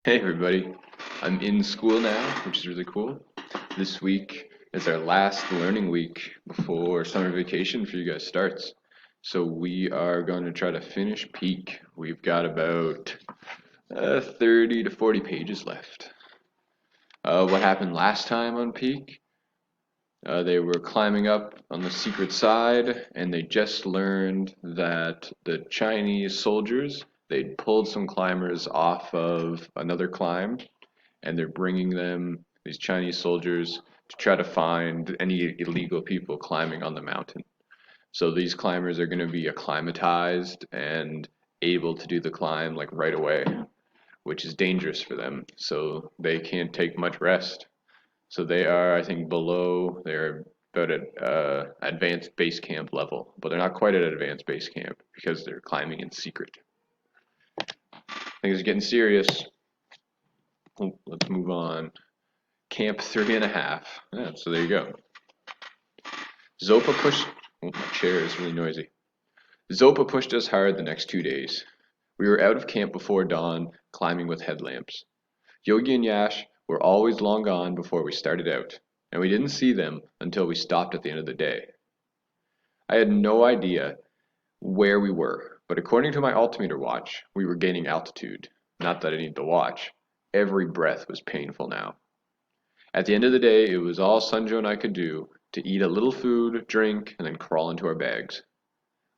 Hey everybody, I'm in school now, which is really cool. This week is our last learning week before summer vacation for you guys starts. So we are going to try to finish peak. We've got about 30 to 40 pages left. What happened last time on peak? They were climbing up on the secret side, and they just learned that the Chinese soldiers, they'd pulled some climbers off of another climb, and they're bringing them, these Chinese soldiers, to try to find any illegal people climbing on the mountain. So these climbers are going to be acclimatized and able to do the climb like right away, which is dangerous for them. So they can't take much rest. So they are, I think, they're about at advanced base camp level, but they're not quite at advanced base camp because they're climbing in secret. Things are getting serious. Oh, let's move on. Camp 3.5. Yeah, so there you go. Zopa pushed. Oh, my chair is really noisy. Zopa pushed us hard the next 2 days. We were out of camp before dawn, climbing with headlamps. Yogi and Yash were always long gone before we started out, and we didn't see them until we stopped at the end of the day. I had no idea where we were, but according to my altimeter watch, we were gaining altitude. Not that I need the watch. Every breath was painful now. At the end of the day, it was all Sunjo and I could do to eat a little food, drink, and then crawl into our bags.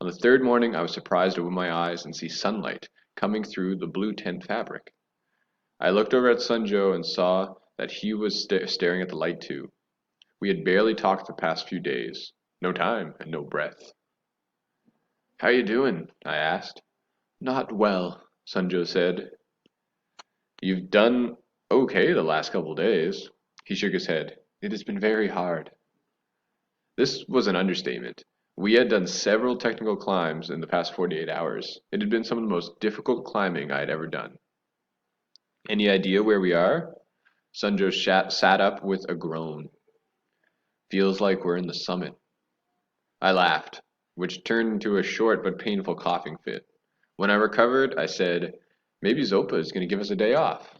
On the third morning, I was surprised to open my eyes and see sunlight coming through the blue tent fabric. I looked over at Sunjo and saw that he was staring at the light too. We had barely talked the past few days. No time and no breath. "How you doing?" I asked. "Not well," Sunjo said. "You've done okay the last couple days." He shook his head. "It has been very hard." This was an understatement. We had done several technical climbs in the past 48 hours. It had been some of the most difficult climbing I had ever done. "Any idea where we are?" Sunjo sat up with a groan. "Feels like we're in the summit." I laughed, which turned into a short but painful coughing fit. When I recovered, I said, "Maybe Zopa is going to give us a day off."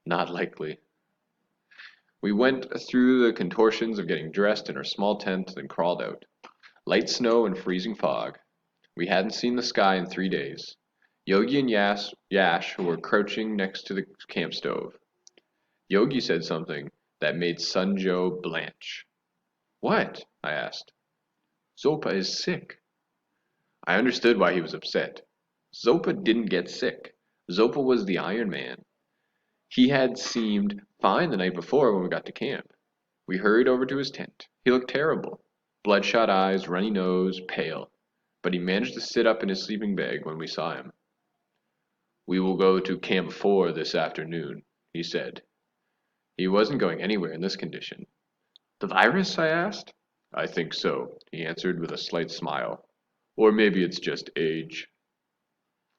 "Not likely." We went through the contortions of getting dressed in our small tent, then crawled out. Light snow and freezing fog. We hadn't seen the sky in 3 days. Yogi and Yash were crouching next to the camp stove. Yogi said something that made Sunjo blanch. "What?" I asked. "Zopa is sick." I understood why he was upset. Zopa didn't get sick. Zopa was the Iron Man. He had seemed fine the night before when we got to camp. We hurried over to his tent. He looked terrible. Bloodshot eyes, runny nose, pale. But he managed to sit up in his sleeping bag when we saw him. "We will go to Camp 4 this afternoon," he said. He wasn't going anywhere in this condition. "The virus?" I asked. "I think so," he answered with a slight smile. "Or maybe it's just age."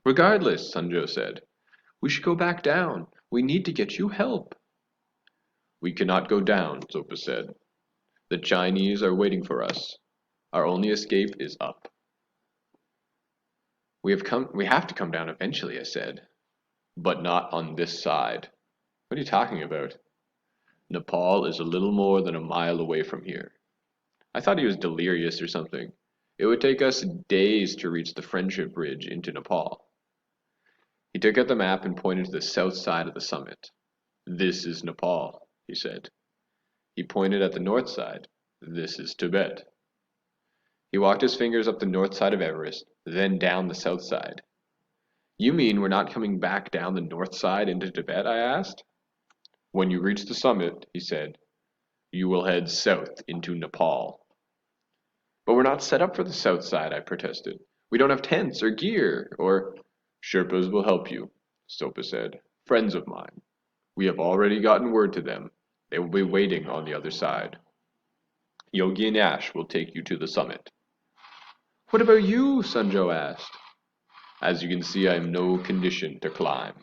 "Regardless," Sunjo said, "we should go back down. We need to get you help." "We cannot go down," Zopa said. "The Chinese are waiting for us. Our only escape is up." We have to come down eventually," I said. "But not on this side." "What are you talking about?" "Nepal is a little more than a mile away from here." I thought he was delirious or something. It would take us days to reach the Friendship Bridge into Nepal. He took out the map and pointed to the south side of the summit. "This is Nepal," he said. He pointed at the north side. "This is Tibet." He walked his fingers up the north side of Everest, then down the south side. "You mean we're not coming back down the north side into Tibet?" I asked. "When you reach the summit," he said, "you will head south into Nepal." "But we're not set up for the south side," I protested. "We don't have tents or gear or—" "Sherpas will help you," Zopa said. "Friends of mine. We have already gotten word to them. They will be waiting on the other side. Yogi and Ash will take you to the summit." "What about you?" Sunjo asked. "As you can see, I am no condition to climb.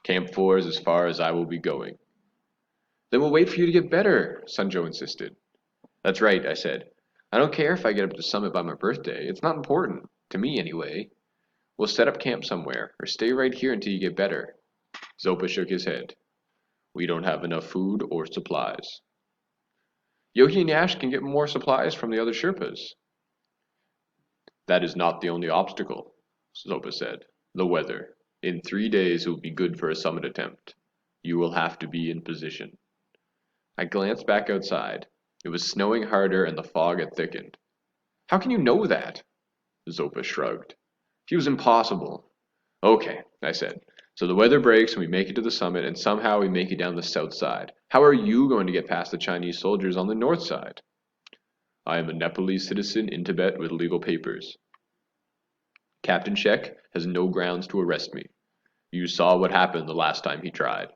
Camp 4 is as far as I will be going." "Then we'll wait for you to get better," Sunjo insisted. "That's right," I said. "I don't care if I get up to the summit by my birthday. It's not important. To me, anyway. We'll set up camp somewhere, or stay right here until you get better." Zopa shook his head. We don't have enough food or supplies. Yogi and Yash can get more supplies from the other Sherpas. That is not the only obstacle, Zopa said. The weather. In 3 days it will be good for a summit attempt. You will have to be in position. I glanced back outside. It was snowing harder and the fog had thickened. How can you know that? Zopa shrugged. It was impossible. Okay, I said. So the weather breaks and we make it to the summit and somehow we make it down the south side. How are you going to get past the Chinese soldiers on the north side? I am a Nepalese citizen in Tibet with legal papers. Captain Shek has no grounds to arrest me. You saw what happened the last time he tried.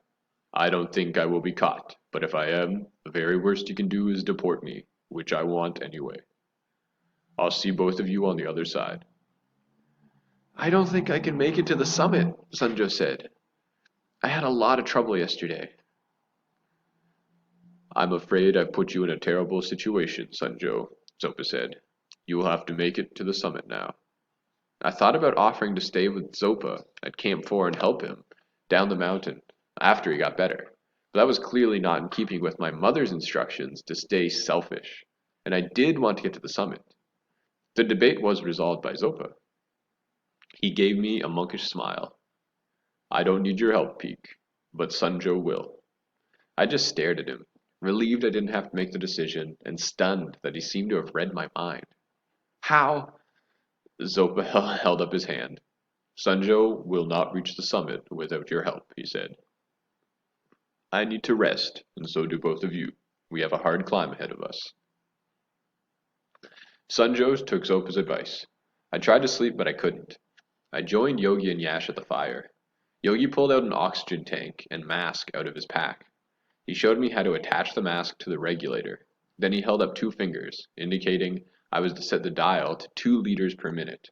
I don't think I will be caught, but if I am, the very worst you can do is deport me, which I want anyway. I'll see both of you on the other side. I don't think I can make it to the summit, Sanjo said. I had a lot of trouble yesterday. I'm afraid I've put you in a terrible situation, Sanjo, Zopa said. You will have to make it to the summit now. I thought about offering to stay with Zopa at Camp 4 and help him down the mountain after he got better. But that was clearly not in keeping with my mother's instructions to stay selfish, and I did want to get to the summit. The debate was resolved by Zopa. He gave me a monkish smile. I don't need your help, Peak, but Sanjo will. I just stared at him, relieved I didn't have to make the decision, and stunned that he seemed to have read my mind. How? Zopa held up his hand. Sanjo will not reach the summit without your help, he said. I need to rest, and so do both of you. We have a hard climb ahead of us. Sanjo took Zopa's advice. I tried to sleep, but I couldn't. I joined Yogi and Yash at the fire. Yogi pulled out an oxygen tank and mask out of his pack. He showed me how to attach the mask to the regulator. Then he held up 2 fingers, indicating I was to set the dial to 2 liters per minute.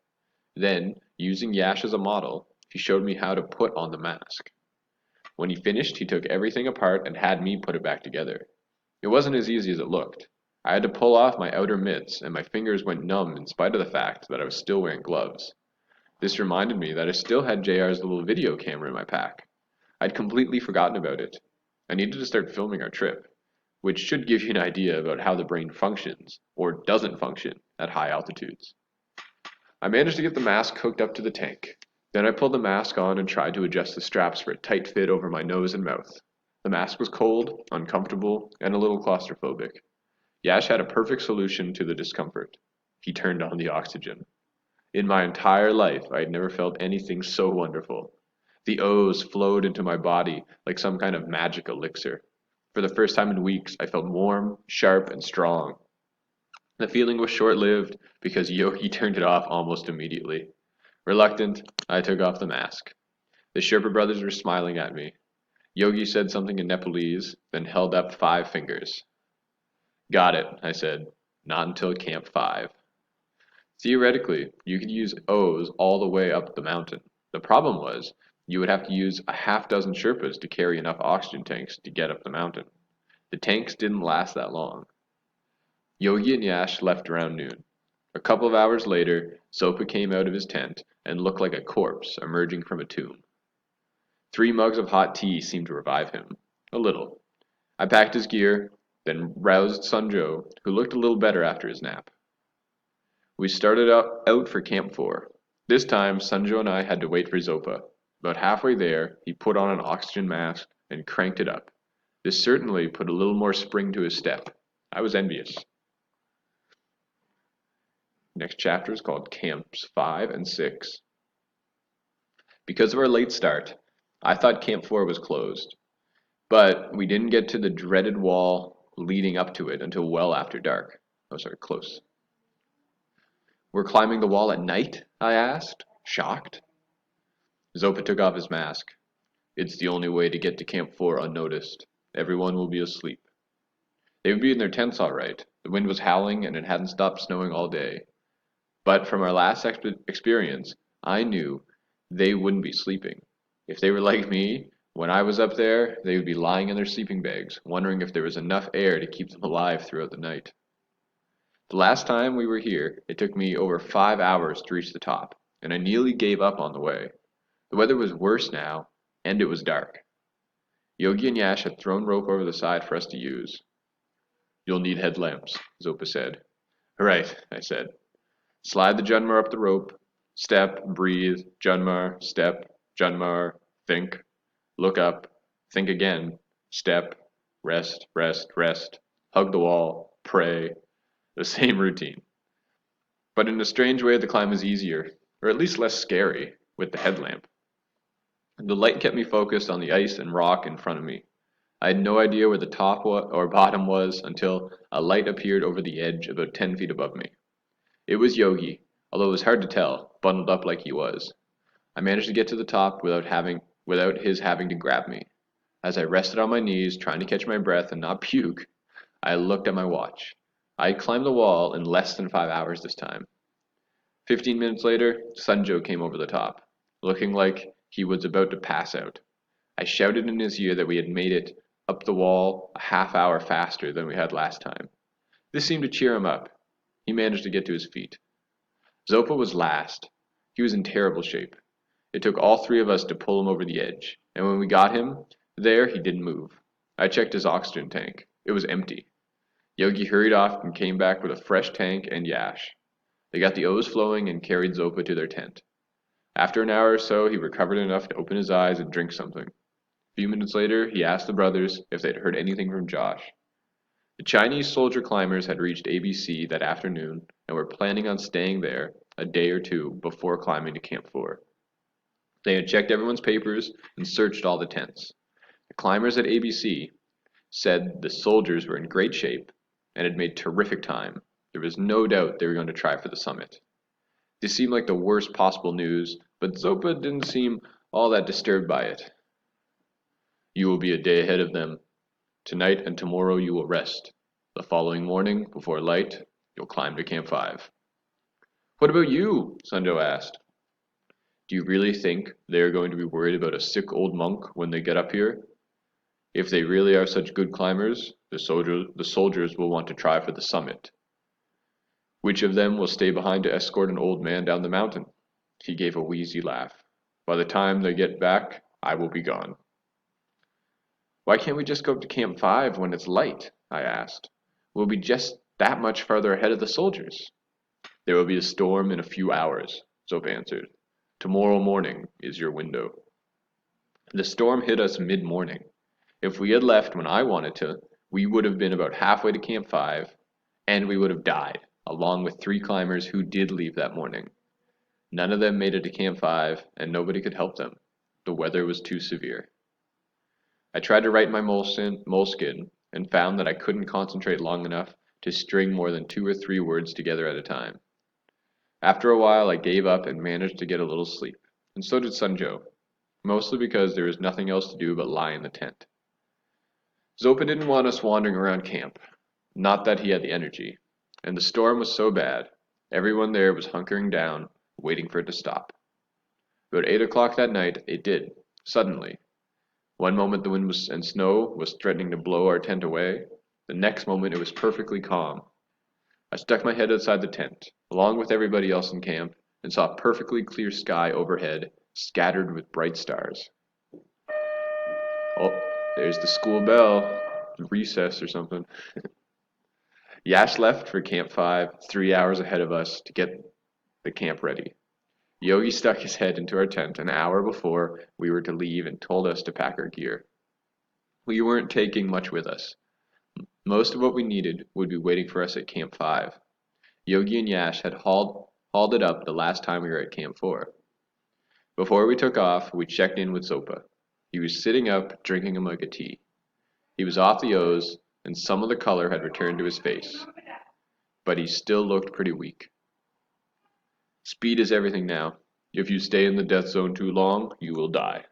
Then, using Yash as a model, he showed me how to put on the mask. When he finished, he took everything apart and had me put it back together. It wasn't as easy as it looked. I had to pull off my outer mitts, and my fingers went numb in spite of the fact that I was still wearing gloves. This reminded me that I still had JR's little video camera in my pack. I'd completely forgotten about it. I needed to start filming our trip, which should give you an idea about how the brain functions, or doesn't function, at high altitudes. I managed to get the mask hooked up to the tank. Then I pulled the mask on and tried to adjust the straps for a tight fit over my nose and mouth. The mask was cold, uncomfortable, and a little claustrophobic. Yash had a perfect solution to the discomfort. He turned on the oxygen. In my entire life, I had never felt anything so wonderful. The O's flowed into my body like some kind of magic elixir. For the first time in weeks, I felt warm, sharp, and strong. The feeling was short-lived because Yogi turned it off almost immediately. Reluctant, I took off the mask. The Sherpa brothers were smiling at me. Yogi said something in Nepalese, then held up 5 fingers. Got it, I said. Not until Camp 5. Theoretically, you could use O's all the way up the mountain. The problem was, you would have to use a half-dozen Sherpas to carry enough oxygen tanks to get up the mountain. The tanks didn't last that long. Yogi and Yash left around noon. A couple of hours later, Zopa came out of his tent and looked like a corpse emerging from a tomb. 3 mugs of hot tea seemed to revive him. A little. I packed his gear, then roused Sanjo, who looked a little better after his nap. We started out for Camp 4. This time, Sanjo and I had to wait for Zopa. About halfway there, he put on an oxygen mask and cranked it up. This certainly put a little more spring to his step. I was envious. Next chapter is called Camps 5 and 6. Because of our late start, I thought Camp 4 was closed. But we didn't get to the dreaded wall leading up to it until well after dark. Oh, sorry, close. We're climbing the wall at night? I asked, shocked. Zopa took off his mask. It's the only way to get to Camp 4 unnoticed. Everyone will be asleep. They would be in their tents all right. The wind was howling and it hadn't stopped snowing all day. But from our last experience, I knew they wouldn't be sleeping. If they were like me, when I was up there, they would be lying in their sleeping bags, wondering if there was enough air to keep them alive throughout the night. The last time we were here, it took me over 5 hours to reach the top, and I nearly gave up on the way. The weather was worse now, and it was dark. Yogi and Yash had thrown rope over the side for us to use. You'll need headlamps, Zopa said. Right, I said. Slide the Junmar up the rope. Step, breathe, Junmar, step, Junmar, think, look up, think again, step, rest, rest, rest, hug the wall, pray. The same routine. But in a strange way, the climb was easier, or at least less scary, with the headlamp. The light kept me focused on the ice and rock in front of me. I had no idea where the top or bottom was until a light appeared over the edge about 10 feet above me. It was Yogi, although it was hard to tell, bundled up like he was. I managed to get to the top without his having to grab me. As I rested on my knees, trying to catch my breath and not puke, I looked at my watch. I had climbed the wall in less than 5 hours this time. 15 minutes later, Sunjo came over the top, looking like he was about to pass out. I shouted in his ear that we had made it up the wall a half hour faster than we had last time. This seemed to cheer him up. He managed to get to his feet. Zopa was last. He was in terrible shape. It took all three of us to pull him over the edge, and when we got him there, he didn't move. I checked his oxygen tank. It was empty. Yogi hurried off and came back with a fresh tank and Yash. They got the O's flowing and carried Zopa to their tent. After an hour or so, he recovered enough to open his eyes and drink something. A few minutes later, he asked the brothers if they'd heard anything from Josh. The Chinese soldier climbers had reached ABC that afternoon and were planning on staying there a day or two before climbing to Camp 4. They had checked everyone's papers and searched all the tents. The climbers at ABC said the soldiers were in great shape and had made terrific time. There was no doubt they were going to try for the summit. This seemed like the worst possible news, but Zopa didn't seem all that disturbed by it. You will be a day ahead of them. Tonight and tomorrow you will rest. The following morning, before light, you'll climb to Camp 5. What about you? Sunjo asked. Do you really think they are going to be worried about a sick old monk when they get up here? If they really are such good climbers, the soldiers will want to try for the summit. Which of them will stay behind to escort an old man down the mountain? He gave a wheezy laugh. By the time they get back, I will be gone. Why can't we just go up to Camp 5 when it's light? I asked. We'll be just that much farther ahead of the soldiers. There will be a storm in a few hours, Zopa answered. Tomorrow morning is your window. The storm hit us mid-morning. If we had left when I wanted to, we would have been about halfway to Camp 5, and we would have died, along with 3 climbers who did leave that morning. None of them made it to Camp 5, and nobody could help them. The weather was too severe. I tried to write my moleskin and found that I couldn't concentrate long enough to string more than 2 or 3 words together at a time. After a while, I gave up and managed to get a little sleep, and so did Sunjo, mostly because there was nothing else to do but lie in the tent. Zopa didn't want us wandering around camp, not that he had the energy, and the storm was so bad, everyone there was hunkering down, waiting for it to stop. About 8 o'clock that night, it did, suddenly. One moment the wind and snow was threatening to blow our tent away. The next moment it was perfectly calm. I stuck my head outside the tent, along with everybody else in camp, and saw a perfectly clear sky overhead, scattered with bright stars. Oh, there's the school bell. Recess or something. Yash left for Camp 5, 3 hours ahead of us, to get the camp ready. Yogi stuck his head into our tent an hour before we were to leave and told us to pack our gear. We weren't taking much with us. Most of what we needed would be waiting for us at Camp 5. Yogi and Yash had hauled it up the last time we were at Camp 4. Before we took off, we checked in with Zopa. He was sitting up, drinking a mug of tea. He was off the O's, and some of the color had returned to his face. But he still looked pretty weak. Speed is everything now. If you stay in the death zone too long, you will die.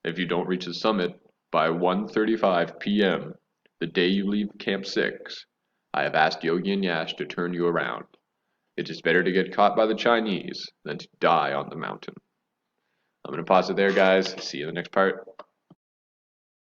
If you don't reach the summit by 1:35 p.m., the day you leave Camp 6, I have asked Yogi and Yash to turn you around. It is better to get caught by the Chinese than to die on the mountain. I'm going to pause it there, guys. See you in the next part.